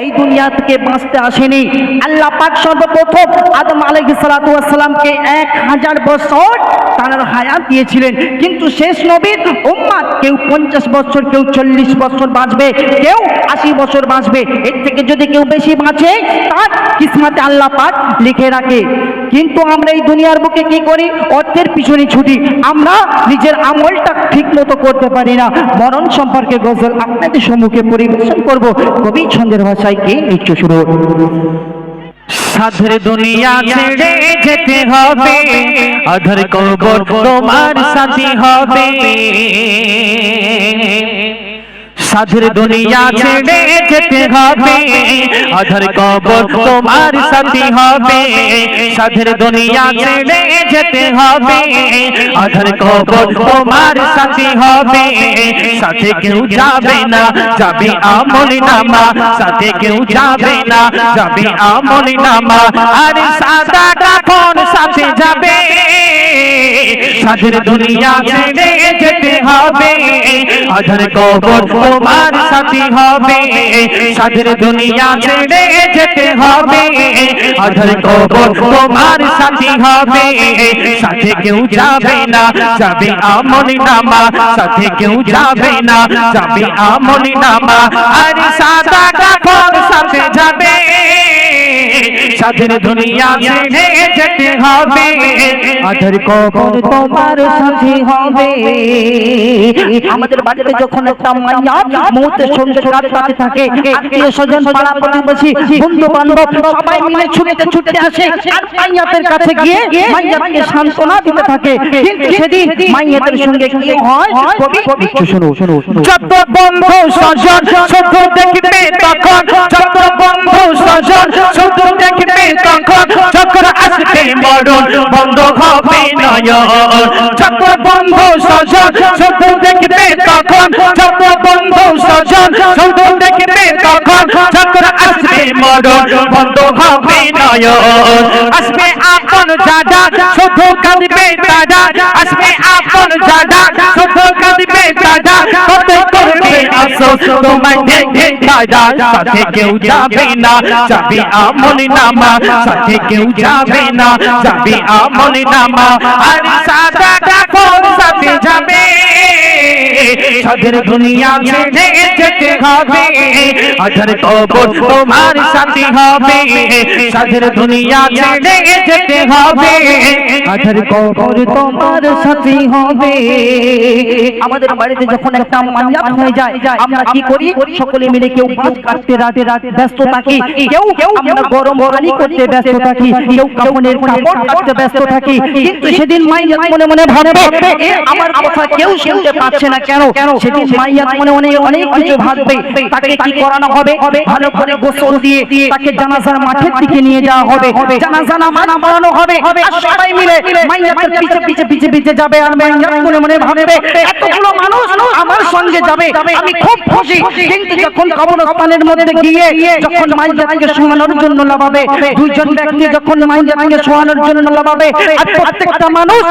এই দুনিয়া থেকে বাঁচতে আসেনি। আল্লাহ পাক সর্বপ্রথম আদম আলাইহিস সালাতু ওয়াস সালামকে 1000 বছর তার হায়াত দিয়েছিলেন, কিন্তু শেষ নবীর উম্মত কেউ 50 বছর, কেউ 40 বছর বাঁচবে, কেউ 80 বছর বাঁচবে। এর থেকে যদি কেউ বেশি বাঁচে তার কিসমতে আল্লাহ পাক লিখে রাখে। কিন্তু আমরা এই দুনিয়ার বুকে কি করি? অর্থের পিছনে ছুটি, আমরা নিজের আমলটা ঠিক মতো করতে পারি না। মরণ সম্পর্কে গজল আপনাদের সম্মুখে পরিবেশন করব কবি ছন্দের ভাষায়। কে একটু শুরু। সাধের দুনিয়া ছেড়ে যেতে হবে, আধার কবর তোমার সাথী হবে। সাধের দুনিয়া ছেড়ে যেতে হবে, আধার কবর তোমার সাথী হবে। সাধের দুনিয়া ছেড়ে যেতে হবে, আধার কবর তোমার সাথী হবে। সাথে কেউ যাবে না, যাবে আমল নামা। সাথে কেউ যাবে না, যাবে আমল নামা। আর সাদা কাফন সাথে যাবে। সাধের দুনিয়া ছেড়ে যেতে হবে, আধার কবর তোমার সাথী হবে। সাধের দুনিয়া ছেড়ে যেতে হবে, আধার কবর তোমার সাথী হবে। সাথে কেউ যাবে না, যাবে আমল নামা। সাথে কেউ যাবে না, যাবে আমল নামা। আর সাদা কাফন সাথে যাবে। সাধের দুনিয়া ছেড়ে যেতে হবে, আধার কবর তোমার সাথী হবে। আমাদের বাড়িতে যখন একটা মাইয়া মৌতের সঙ্গে কাটতে থাকে, আত্মীয় স্বজন পাড়া প্রতিবেশী বন্ধু বান্ধব সবাই মিলে ছুটতে ছুটতে আসে আর মাইয়াতের কাছে গিয়ে মাইয়াকে সান্ত্বনা দিতে থাকে। কিন্তু সেদিন মাইয়াতের সঙ্গে কি হয়? কবি একটু শুনো। যত বন্ধু স্বজন শুধু দেখবে তখন, যত বন্ধু স্বজন শুধু দেখবে তখন, যখন আসবে মরণ বন্ধ হবে নয়ন। যত বন্ধু স্বজন শুধু দেখবে তখন, যত বন্ধু স্বজন শুধু দেখবে তখন, যখন আসবে মরণ বন্ধ হবে নয়ন। আসবে আপন দাদা শুধু কাঁদবে দাদা, আসবে আপন দাদা শুধু কাঁদবে দাদা। কত করবে আফসোস তোমায় দেখে দাদা। সাথে কেউ যাবে না, যাবে আমল নামা। সাথে কেউ যাবে না, যাবে আমল নামা। আর সাদা কাফন সাথে যাবে। সাধের দুনিয়া ছেড়ে যেতে হবে, আধার কবর তোমার সাথী হবে। সাধের দুনিয়া ছেড়ে যেতে হবে, আধার কবর তোমার সাথী হবে। আমাদের বাড়িতে যখন একটা মাইয়া হয়ে যায় আমরা কি করি? সকলে মিলে কেউ ভাত কাটতে রাতে ব্যস্ত থাকি, কেউ আমরা গরম পানি করতে ব্যস্ত থাকি, কেউ কাপড়ের কাপড় কাটতে ব্যস্ত থাকি। কিন্তু সেদিন মাইয়া মনে মনে ভাববে আমার কথা কেউ শুনতে পাচ্ছে না কেন? সেদিন মাইয়া মনে মনে অনেক কিছু ভাববে। তাকে কি করানো হবে? ভালো করে গোসল দিয়ে তাকে জানাজার মাঠের দিকে নিয়ে যাওয়া হবে, জানাজা নামাজ পড়ানো হবে। আর সবাই মিলে মাইয়ার পিছে পিছে পিছে পিছে যাবে আর মাইয়া মনে মনে ভাববে এতগুলো মানুষ আমার সঙ্গে যাবে, আমি খুব খুশি। কিন্তু যখন কবরস্থানের মধ্যে গিয়ে যখন মাইয়াকে শোয়ানোর জন্য লাগাবে, দুইজন ব্যক্তি যখন মাইয়াকে শোয়ানোর জন্য লাগাবে আর প্রত্যেকটা মানুষ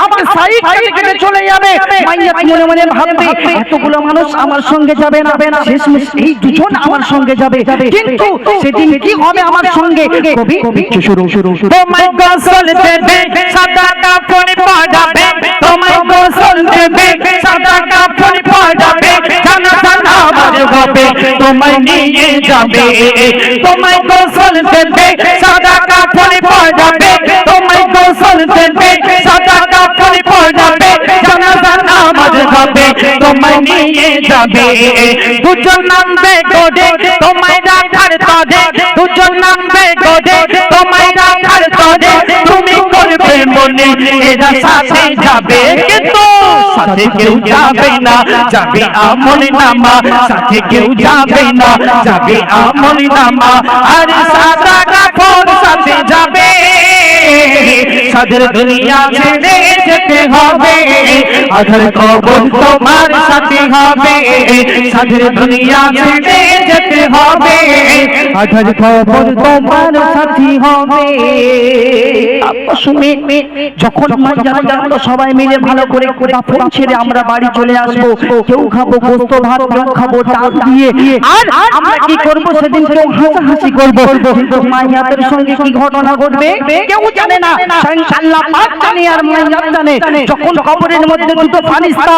আমার সাইড থেকে চলে যাবে, মাইয়া মনে মনে ভাববে এতগুলো মানুষ আমার সঙ্গে যাবে না, শেষমেশ এই দুজন আমার সঙ্গে যাবে। কিন্তু সেদিন কি হবে আমার সঙ্গে? কবি শুরু। তোমায় গোসল দেবে, সাদা কাপড় পরাবে। তোমায় গোসল দেবে, সাদা কাপড় পরাবে। জানাজা নামাজ হবে, তোমায় নিয়ে যাবে। তোমায় গোসল দেবে, সাদা কাপড় পরাবে। তোমায় গোসল দেবে, সাদা কাপড় পরাবে। জানাজা নামাজ হবে, তোমায় নিয়ে যাবে। দুজন নামবে গোডে, তোমায় রাখার তরে। দুজন নামবে গোডে, তোমায় রাখার তরে। তুমি করবে মনে এরা সাথে যাবে, কিন্তু সাথে কেউ যাবে না, যাবে আমল নামা। সাথে কেউ যাবে না, যাবে আমল নামা। আর সাদা কাফন সাথে যাবে। সাধের দুনিয়া ছেড়ে যেতে হবে, আধার কবর তোমার সাথী হবে। সাধের দুনিয়া ছেড়ে যেতে হবে, আধার কবর তোমার সাথী হবে। শুনে যখন আমরা সবাই মিলে ভালো করে দাফন ছেড়ে আমরা বাড়ি চলে আসবো, কেউ খাবো গোস্ত ভাত, কেউ খাবো ডাল দিয়ে, আর আমরা কি করবো সেদিন কেউ হাসাহাসি করবো, কিন্তু মাইয়াতের সঙ্গে কি ঘটনা ঘটবে কেউ জানে না, আল্লাহ পাক জানে আর মাইয়াত জানে। যখন কবরের মধ্যে দুটো ফারিস্তা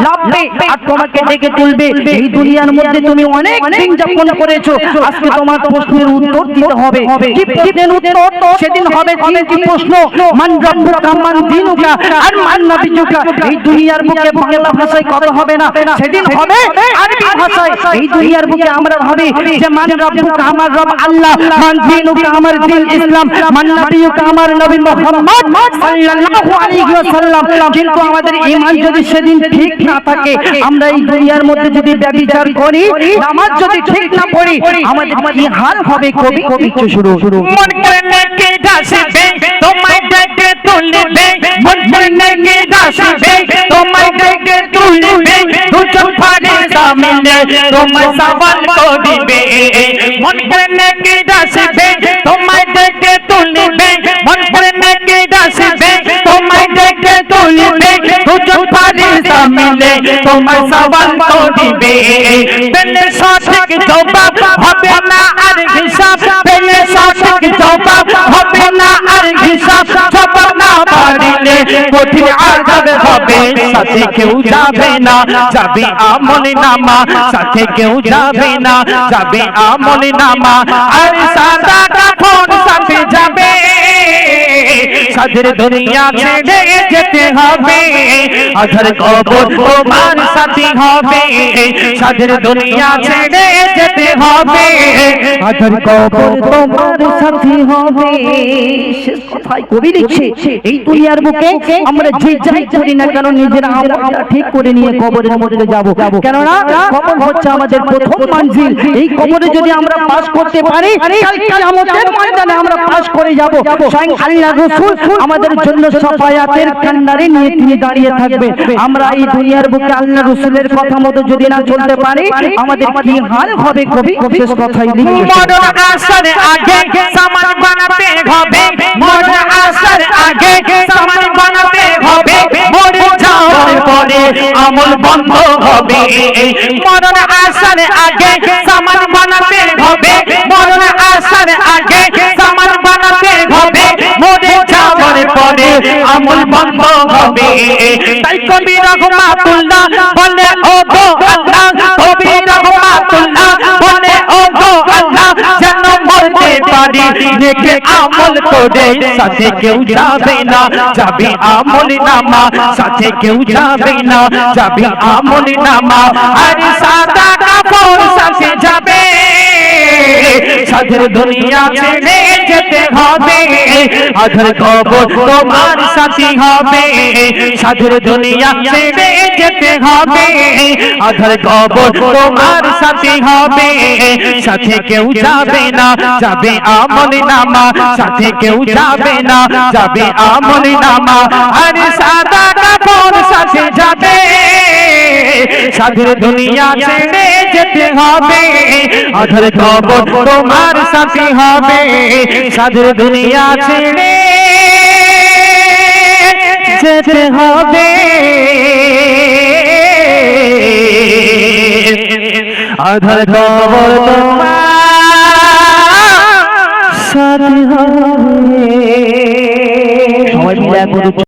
লাফবে আর তোমাকে ডেকে তুলবে, এই দুনিয়ার মধ্যে তুমি অনেক দিন যাপন করেছো, আজকে তোমার প্রশ্নের উত্তর দিতে হবে। কি প্রশ্নের উত্তর? সেদিন হবে তিনটি প্রশ্ন, মান রাব্বুকা মান দীনুকা আর মান নাবিয়ুকা। এই দুনিয়ার বুকে বাংলা ভাষায় কথা হবে না, সেদিন হবে আরবি ভাষায়। এই দুনিয়ার বুকে আমরা ভাবি যে মান রাব্বুকা আমার রব আল্লাহ, মান দীনুকা আমার দিন ইসলাম, মান নাবিয়ুকা আমার নবী মুহাম্মদ সাল্লাল্লাহু আলাইহি ওয়াসাল্লাম। কিন্তু আমাদের ঈমান যদি সেদিন ঠিক না থাকে, আমরা এই দুনিয়ার মধ্যে যদি ব্যভিচার করি, নামাজ যদি ঠিক না পড়ি, আমাদের কি হাল হবে? কবি কিছু শুরু মন করে নেকি ডাসবে তোমায় ডেকে তুলবে, মন করে নেকি ডাসবে তোমায় ডেকে তুলবে, দুজন ফারিস্তা মিলে তোমায় সওয়াল করিবে। মন করে নেকি ডাসবে তোমায় ডেকে তুলবে, মন করে নেকি ডাসবে তোমায় ডেকে তুলবে, দুজন ফারিস্তা মিলে তোমায় সওয়াল করিবে। পেলে সঠিক জবাব হবে না আর হিসাব, পেলে সঠিক জবাব হবে না আর হিসাব, জবাব না পারিলে কঠিন আযাব হবে। সাথে কেউ যাবে না, যাবে আমলনামা, সাথে কেউ যাবে না, যাবে আমলনামা, আর সাদা কাফন সাথে যাবে। সাদের দুনিয়া ছেড়ে যেতে হবে, আধার কবর তোমার সাথী হবে। সাদের দুনিয়া ছেড়ে যেতে হবে, আধার কবর তোমার সাথী হবে। শেষ কথায় কবি লিখছে, এই দুনিয়ার বুকে আমরা যে যাই করি না কেন, নিজের আমলটা ঠিক করে নিয়ে কবরের মধ্যে যাব, কেননা কবর হচ্ছে আমাদের প্রথম মঞ্জিল। এই কবরে যদি আমরা পাস করতে পারি, কাল কিয়ামতের ময়দানে আমরা পাস করে যাব। স্বয়ং আল্লাহ রাসূল আমাদের জন্য শাফায়াতের কান্ডারি নিয়ে তিনি দাঁড়িয়ে থাকবে। আমরা এই দুনিয়ার বুকে আল্লাহ রাসূলের কথা মতো যদি না চলতে পারি, আমাদের কি হাল হবে? কবি শেষ কথাই লিখছে, মরণ আসার আগে সামান বানাতে হবে, মরণ আসার আগে সামান বানাতে হবে, মরে যাওয়ার পরে আমল বন্ধ হবে। মরণ আসার আগে সামান বানাতে হবে, মরণ আসার আগে সামান বানাতে হবে, মরে যাওয়ার পরে আমল বন্ধ হবে। তাই কবি রহমাতুল্লাহ বলে ও গো আল্লাহ, কবি রহমাতুল্লাহ বলে ও গো আল্লাহ, যেন মরতে পারি নেকে আমল করে। সাথে কেউ যাবে না, যাবে আমলনামা, সাথে কেউ যাবে না, যাবে আমলনামা, আর সাদা কাফন সাথে যাবে। সাদের দুনিয়া ছেড়ে যেতে হবে, আধার কবর তোমার সাথী হবে। সাদের দুনিয়া ছেড়ে যেতে হবে, আধার কবর তোমার সাথী হবে। সাথে কেউ যাবে না, যাবে আমলনামা, সাথে কেউ যাবে না, যাবে আমলনামা, আর সাদা কাফন সাথে যাবে। সাদের দুনিয়া ছেড়ে যেতে হবে, আধার কবর তোমার সাথী হবে। সাদের দুনিয়া ছেড়ে যেতে হবে, আধার কবর তোমার সাথী হবে। সবাই মিলে